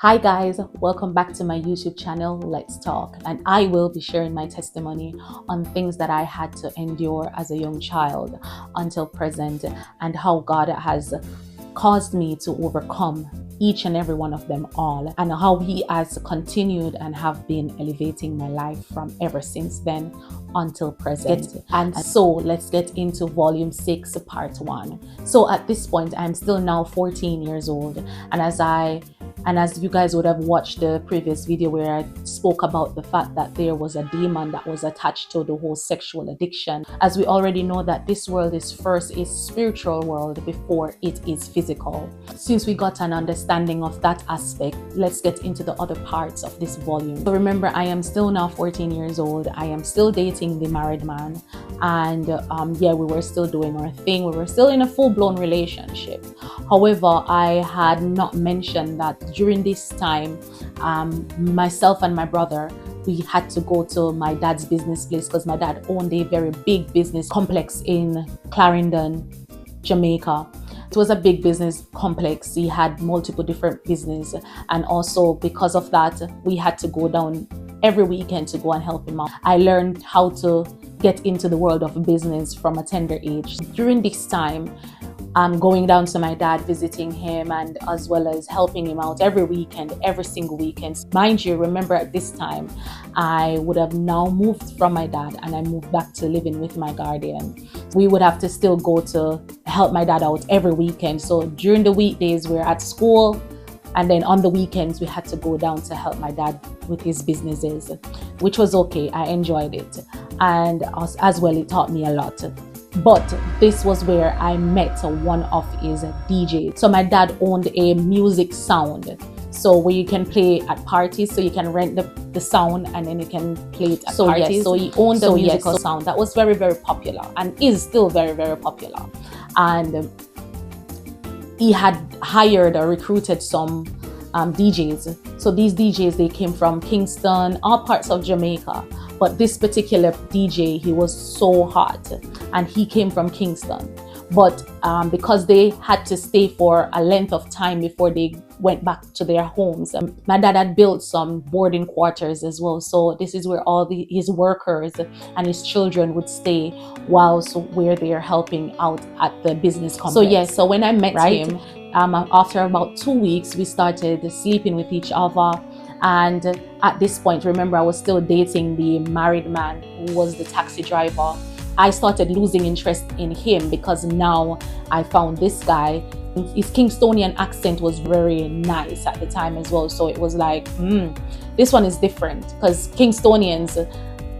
Hi guys, welcome back to my YouTube channel, Let's Talk, and I will be sharing my testimony on things that I had to endure as a young child until present and how God has caused me to overcome each and every one of them all, and how He has continued and have been elevating my life from ever since then until present. And so let's get into volume 6 part 1. So at this point I'm still now 14 years old, and as you guys would have watched the previous video where I spoke about the fact that there was a demon that was attached to the whole sexual addiction, as we already know that this world is first a spiritual world before it is physical. Since we got an understanding of that aspect, let's get into the other parts of this volume. So remember, I am still now 14 years old. I am still dating the married man, and yeah, we were still doing our thing. We were still in a full-blown relationship. However, I had not mentioned that during this time, myself and my brother, we had to go to my dad's business place because my dad owned a very big business complex in Clarendon, Jamaica. It was a big business complex. He had multiple different businesses, and also because of that, we had to go down every weekend to go and help him out. I learned how to get into the world of business from a tender age. During this time, I'm going down to my dad, visiting him, and as well as helping him out every weekend, every single weekend. Mind you, remember at this time, I would have now moved from my dad and I moved back to living with my guardian. We would have to still go to help my dad out every weekend. So during the weekdays, we're at school, and then on the weekends, we had to go down to help my dad with his businesses, which was okay. I enjoyed it. And as well, it taught me a lot. But this was where I met one of his DJs. So my dad owned a music sound. So where you can play at parties, so you can rent the sound and then you can play it at parties. Yes, so he owned the musical sound that was very, very popular and is still very, very popular. And he had hired or recruited some DJs. So these DJs, they came from Kingston, all parts of Jamaica. But this particular DJ, he was so hot, and he came from Kingston. But because they had to stay for a length of time before they went back to their homes, my dad had built some boarding quarters as well. So this is where all his workers and his children would stay whilst where they are helping out at the business complex. So yes, so when I met him, after about 2 weeks, we started sleeping with each other. And at this point, remember, I was still dating the married man who was the taxi driver. I started losing interest in him because now I found this guy. His Kingstonian accent was very nice at the time as well. So it was like, this one is different, because Kingstonians,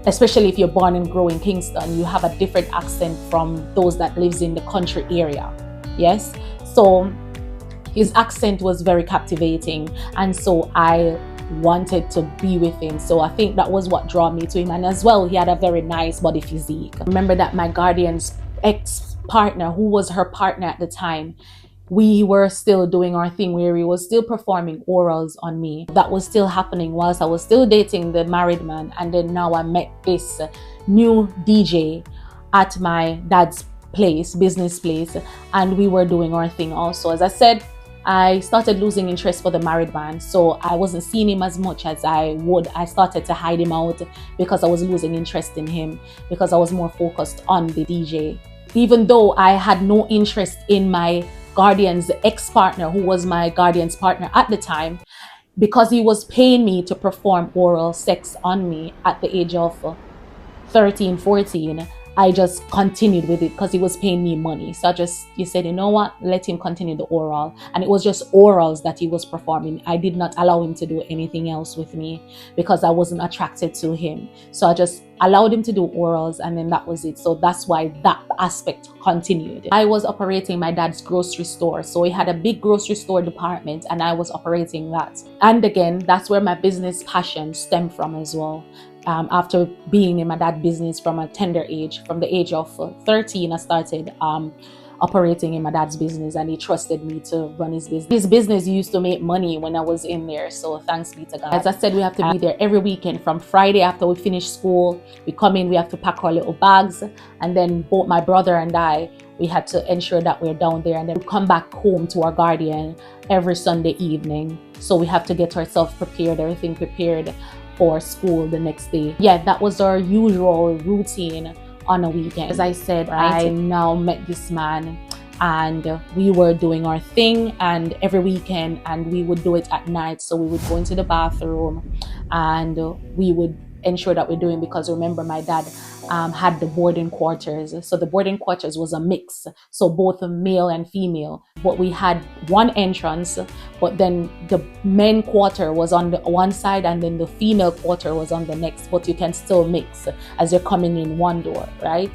especially if you're born and grow in Kingston, you have a different accent from those that lives in the country area. Yes. So his accent was very captivating. And so I wanted to be with him. So I think that was what drew me to him. And as well, he had a very nice body physique. Remember that my guardian's ex-partner, who was her partner at the time, we were still doing our thing where he was still performing orals on me. That was still happening whilst I was still dating the married man. And then now I met this new DJ at my dad's place, business place, and we were doing our thing also. As I said, I started losing interest for the married man, so I wasn't seeing him as much as I would. I started to hide him out because I was losing interest in him, because I was more focused on the DJ. Even though I had no interest in my guardian's ex-partner, who was my guardian's partner at the time, because he was paying me to perform oral sex on me at the age of 13, 14, I just continued with it because he was paying me money. So you said, you know what, let him continue the oral. And it was just orals that he was performing. I did not allow him to do anything else with me because I wasn't attracted to him. So I just allowed him to do orals, and then that was it. So that's why that aspect continued. I was operating my dad's grocery store. So he had a big grocery store department and I was operating that. And again, that's where my business passion stemmed from as well. After being in my dad's business from a tender age, from the age of 13, I started operating in my dad's business, and he trusted me to run his business. His business used to make money when I was in there, so thanks be to God. As I said, we have to be there every weekend. From Friday after we finish school, we come in, we have to pack our little bags, and then both my brother and I we had to ensure that we're down there, and then come back home to our guardian every Sunday evening. So we have to get ourselves prepared, everything prepared for school the next day. Yeah, that was our usual routine on a weekend. As I said, right, I now met this man, and we were doing our thing, and every weekend, and we would do it at night. So we would go into the bathroom, and we would ensure that we're doing, because remember, my dad had the boarding quarters. So the boarding quarters was a mix, so both male and female. But we had one entrance, but then the men quarter was on the one side, and then the female quarter was on the next. But you can still mix as you're coming in one door, right?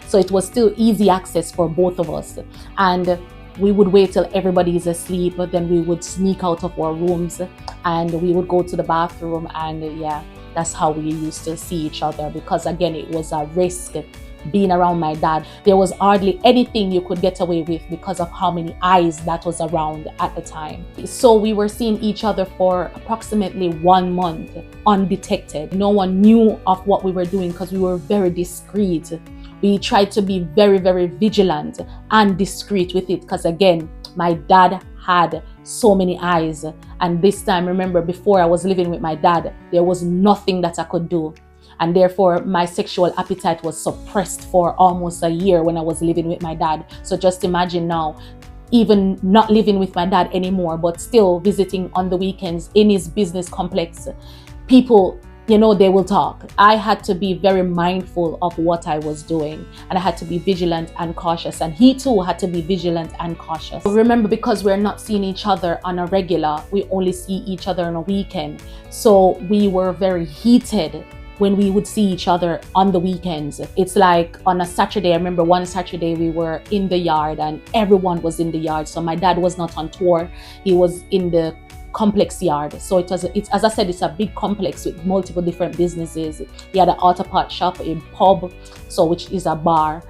So it was still easy access for both of us. And we would wait till everybody is asleep, but then we would sneak out of our rooms and we would go to the bathroom, and yeah, that's how we used to see each other, because again, it was a risk being around my dad. There was hardly anything you could get away with because of how many eyes that was around at the time. So we were seeing each other for approximately 1 month undetected. No one knew of what we were doing because we were very discreet. We tried to be very, very vigilant and discreet with it, because again, my dad had so many eyes. And this time, remember, before I was living with my dad, there was nothing that I could do. And therefore, my sexual appetite was suppressed for almost a year when I was living with my dad. So just imagine now, even not living with my dad anymore, but still visiting on the weekends in his business complex. People, you know, they will talk. I had to be very mindful of what I was doing, and I had to be vigilant and cautious, and he too had to be vigilant and cautious. Remember, because we're not seeing each other on a regular, we only see each other on a weekend. So we were very heated when we would see each other on the weekends. It's like on a Saturday, I remember one Saturday we were in the yard and everyone was in the yard. So my dad was not on tour, he was in the complex yard. So it's as I said, it's a big complex with multiple different businesses. He had an auto part shop, a pub, so which is a bar.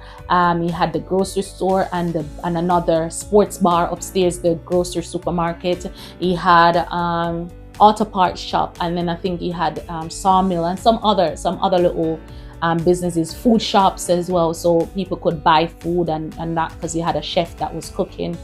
He had the grocery store and another sports bar upstairs, the grocery supermarket. He had auto parts shop, and then I think he had sawmill and some other little businesses, food shops as well, so people could buy food and that, because he had a chef that was cooking.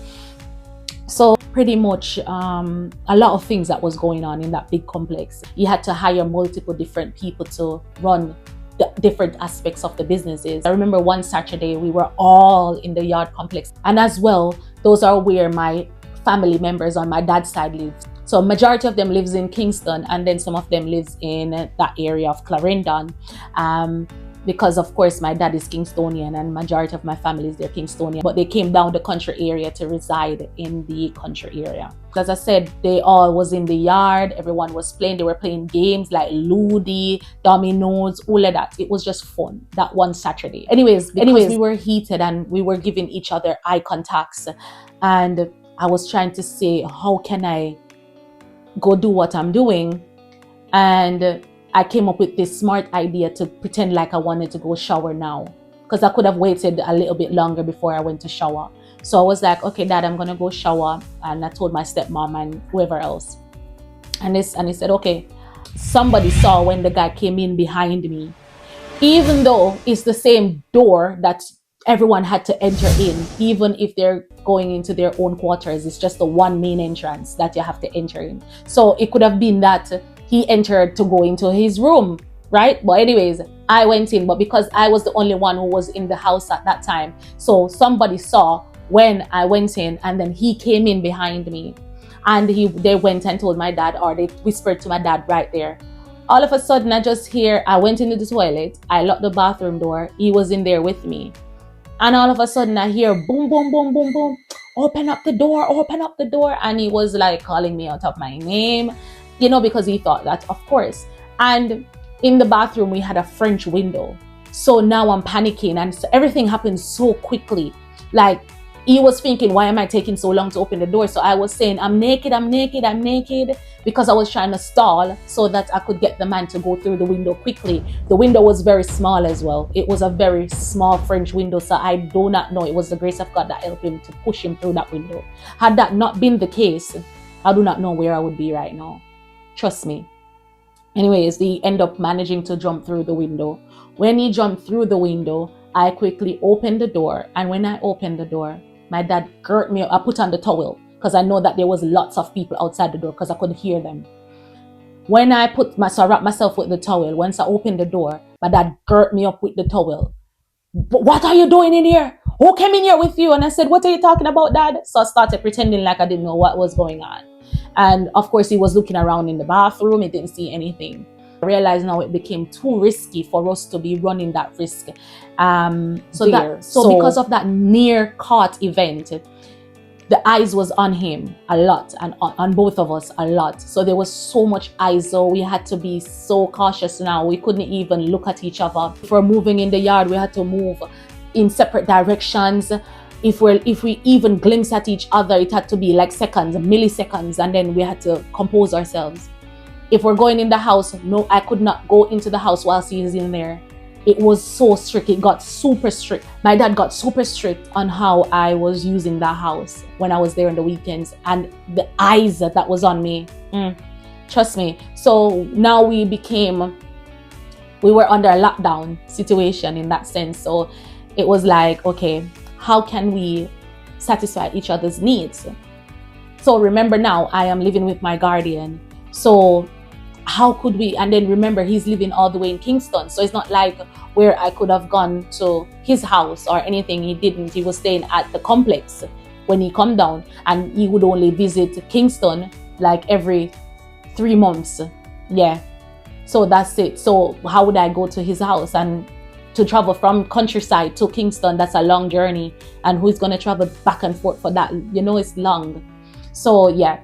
So pretty much a lot of things that was going on in that big complex. He had to hire multiple different people to run the different aspects of the businesses. I remember one Saturday we were all in the yard complex, and as well, those are where my family members on my dad's side live. So majority of them lives in Kingston, and then some of them lives in that area of Clarendon. Because of course my dad is Kingstonian and majority of my family is there Kingstonian, but they came down the country area to reside in the country area. As I said, they all was in the yard, everyone was playing, they were playing games like Ludi, dominoes, all of that. It was just fun that one Saturday. Anyways, we were heated and we were giving each other eye contacts, and I was trying to say, how can I go do what I'm doing? And I came up with this smart idea to pretend like I wanted to go shower now, because I could have waited a little bit longer before I went to shower. So I was like, okay, Dad, I'm gonna go shower. And I told my stepmom and whoever else. And he said, okay. Somebody saw when the guy came in behind me, even though it's the same door that everyone had to enter in, even if they're going into their own quarters, it's just the one main entrance that you have to enter in. So it could have been that he entered to go into his room, right? But anyways, I went in, but because I was the only one who was in the house at that time, so somebody saw when I went in, and then he came in behind me, and they went and told my dad, or they whispered to my dad right there. All of a sudden, I went into the toilet, I locked the bathroom door, he was in there with me. And all of a sudden I hear boom, boom, boom, boom, boom, open up the door, open up the door. And he was like calling me out of my name, you know, because he thought that, of course. And in the bathroom, we had a French window. So now I'm panicking, and so everything happened so quickly. Like, he was thinking, why am I taking so long to open the door? So I was saying, I'm naked, I'm naked, I'm naked, because I was trying to stall so that I could get the man to go through the window quickly. The window was very small as well. It was a very small French window. So I do not know. It was the grace of God that helped him to push him through that window. Had that not been the case, I do not know where I would be right now. Trust me. Anyways, he ended up managing to jump through the window. When he jumped through the window, I quickly opened the door, and when I opened the door, my dad girt me up. I put on the towel because I know that there was lots of people outside the door because I could hear them. When I so I wrapped myself with the towel. Once I opened the door, my dad girt me up with the towel. What are you doing in here? Who came in here with you? And I said, what are you talking about, Dad? So I started pretending like I didn't know what was going on. And of course, he was looking around in the bathroom. He didn't see anything. I realized now it became too risky for us to be running that risk. So because of that near caught event, the eyes was on him a lot, and on both of us a lot. So there was so much eyes, so we had to be so cautious now. We couldn't even look at each other. If we're moving in the yard, we had to move in separate directions. If we even glimpse at each other, it had to be like seconds, milliseconds, and then we had to compose ourselves. If we're going in the house, no, I could not go into the house whilst he is in there. It was so strict. It got super strict. My dad got super strict on how I was using that house when I was there on the weekends, and the eyes that was on me. Trust me. So now we were under a lockdown situation in that sense. So it was like, okay, how can we satisfy each other's needs? So remember, now I am living with my guardian. So how could we? And then remember, he's living all the way in Kingston. So it's not like where I could have gone to his house or anything. He didn't. He was staying at the complex when he come down, and he would only visit Kingston like every 3 months. Yeah. So that's it. So how would I go to his house? And to travel from countryside to Kingston, that's a long journey. And who's going to travel back and forth for that? You know, it's long. So yeah.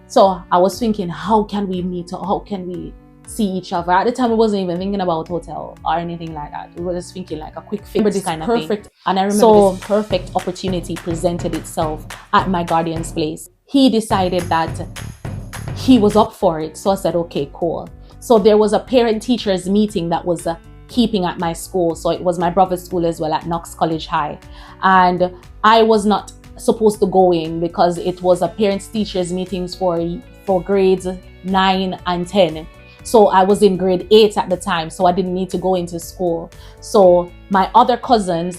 So I was thinking, how can we meet, or how can we see each other? At the time, we wasn't even thinking about hotel or anything like that. We were just thinking like a quick fix kind of thing. And I remember this perfect opportunity presented itself at my guardian's place. He decided that he was up for it. So I said, okay, cool. So there was a parent-teachers meeting that was keeping at my school. So it was my brother's school as well, at Knox College High. And I was not supposed to go in because it was a parents teachers meetings for grades 9 and 10. So I was in grade 8 at the time, so I didn't need to go into school. So my other cousins,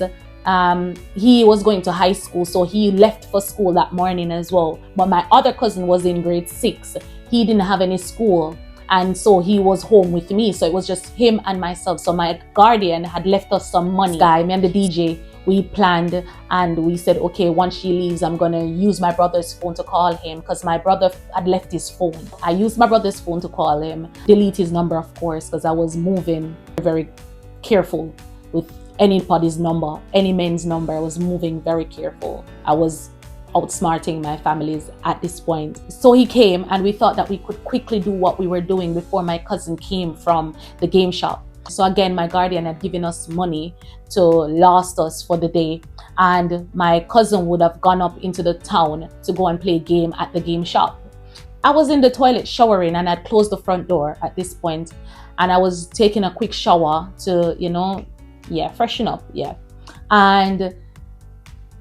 he was going to high school, so he left for school that morning as well. But my other cousin was in grade 6. He didn't have any school, and so he was home with me. So it was just him and myself. So my guardian had left us some money. Me and the DJ, we planned, and we said, okay, once she leaves, I'm gonna use my brother's phone to call him, because my brother had left his phone. I used my brother's phone to call him, delete his number, of course, because I was moving very careful with anybody's number, any man's number. I was moving very careful. I was outsmarting my families at this point. So he came, and we thought that we could quickly do what we were doing before my cousin came from the game shop. So again, my guardian had given us money to last us for the day, and my cousin would have gone up into the town to go and play a game at the game shop. I was in the toilet showering, and I'd closed the front door at this point, and I was taking a quick shower to, freshen up, and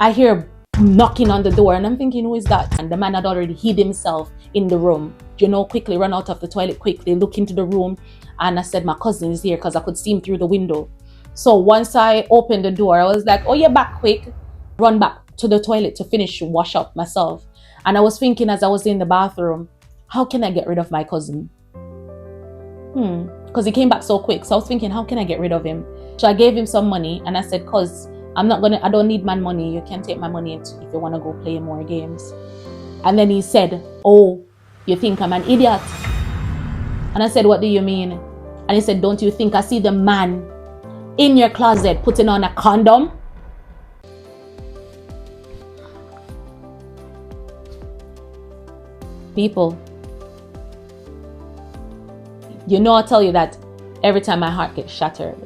I hear knocking on the door, and I'm thinking, who is that? And the man had already hid himself in the room. Quickly run out of the toilet, quickly look into the room, and I said, my cousin is here, because I could see him through the window. So once I opened the door, I was like, oh, you're back quick. Run back to the toilet to wash up myself. And I was thinking, as I was in the bathroom, how can I get rid of my cousin? Because he came back so quick. So I was thinking, how can I get rid of him? So I gave him some money, and I said, cause I don't need my money. You can take my money if you want to go play more games. And then he said, oh, you think I'm an idiot? And I said, what do you mean? And he said, don't you think I see the man in your closet putting on a condom? People, I'll tell you that every time my heart gets shattered.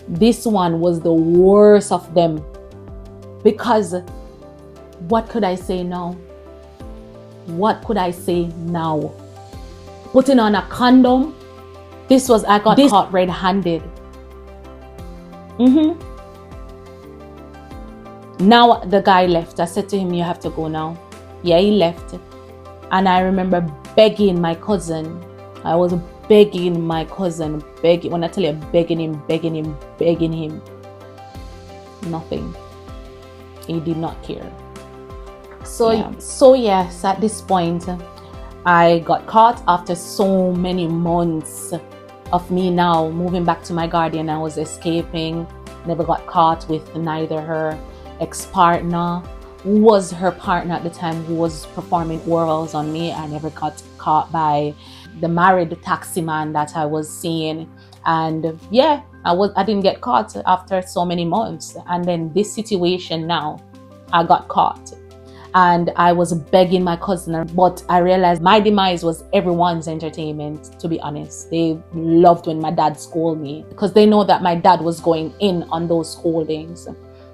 This one was the worst of them, because what could I say now? What could I say now? Putting on a condom? I got caught red-handed. Now the guy left. I said to him, you have to go now. Yeah, he left. And I remember begging my cousin. I was begging my cousin, when I tell you begging him. nothing. He did not care. So yes, at this point, I got caught after so many months of me now moving back to my guardian. I was escaping, never got caught with neither her ex-partner, who was her partner at the time, who was performing orals on me. I never got caught by the married taxi man that I was seeing. And yeah, I didn't get caught after so many months. And then this situation now, I got caught. And I was begging my cousin, but I realized my demise was everyone's entertainment, to be honest. They loved when my dad scolded me because they know that my dad was going in on those scoldings.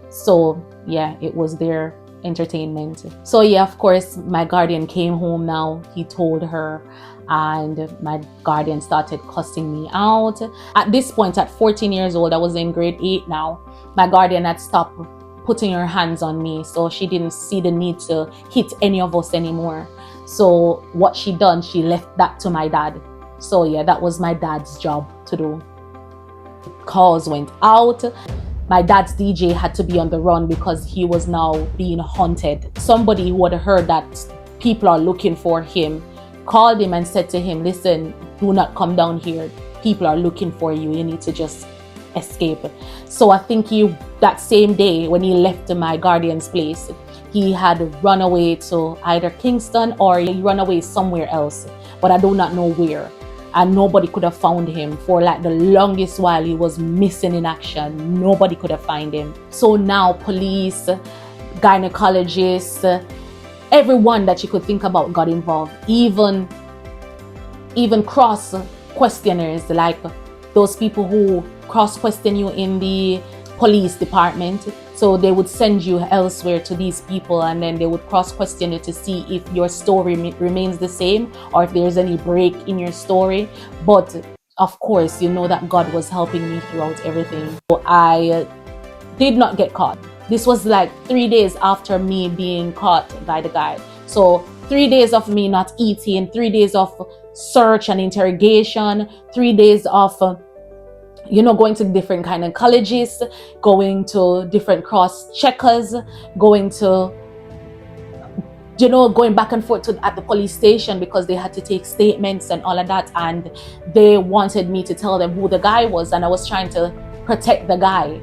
So yeah, it was their entertainment. So yeah, of course, my guardian came home now. He told her, and my guardian started cussing me out. At this point, at 14 years old, I was in grade 8 now. My guardian had stopped putting her hands on me, so she didn't see the need to hit any of us anymore. So what she done, she left that to my dad. So yeah, that was my dad's job to do. Calls went out. My dad's DJ had to be on the run because he was now being haunted. Somebody who had heard that people are looking for him called him and said to him, listen, do not come down here. People are looking for you. You need to just escape. So I think that same day when he left my guardian's place, he had run away to either Kingston or he run away somewhere else, but I do not know where. And nobody could have found him for like the longest while. He was missing in action. Nobody could have found him. So now police, gynecologists, everyone that you could think about got involved. Even cross questioners, like those people who cross-question you in the police department. So they would send you elsewhere to these people, and then they would cross-question you to see if your story remains the same or if there's any break in your story. But of course, you know that God was helping me throughout everything. So I did not get caught. This was like 3 days after me being caught by the guy. So 3 days of me not eating, 3 days of search and interrogation, 3 days of going to different kind of colleges, going to different cross checkers, going back and forth at the police station because they had to take statements and all of that. And they wanted me to tell them who the guy was. And I was trying to protect the guy.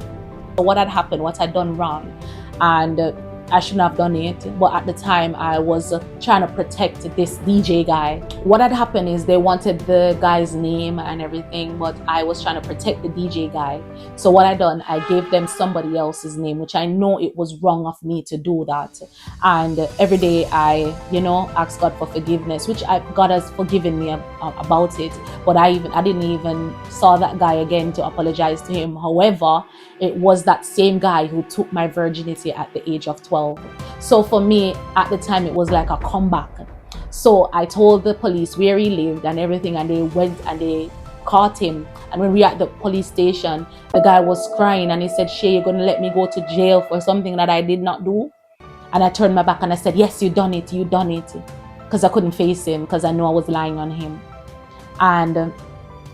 So what had happened, what I'd done wrong. And I shouldn't have done it, but at the time I was trying to protect this DJ guy. What had happened is they wanted the guy's name and everything, but I was trying to protect the DJ guy. So what I done, I gave them somebody else's name, which I know it was wrong of me to do that. And every day I, ask God for forgiveness, which God has forgiven me about it. But I didn't even saw that guy again to apologize to him. However, it was that same guy who took my virginity at the age of 12. So for me, at the time, it was like a comeback. So I told the police where he lived and everything, and they went and they caught him. And when we were at the police station, the guy was crying and he said, Shay, you're going to let me go to jail for something that I did not do? And I turned my back and I said, yes, you done it. Because I couldn't face him because I know I was lying on him. And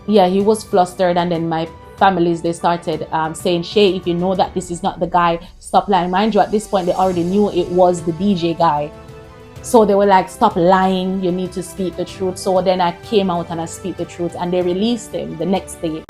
yeah, he was flustered. And then my families, they started saying, Shay, if you know that this is not the guy, stop lying. Mind you, at this point, they already knew it was the DJ guy. So they were like, stop lying, you need to speak the truth. So then I came out and I speak the truth, and they released him the next day.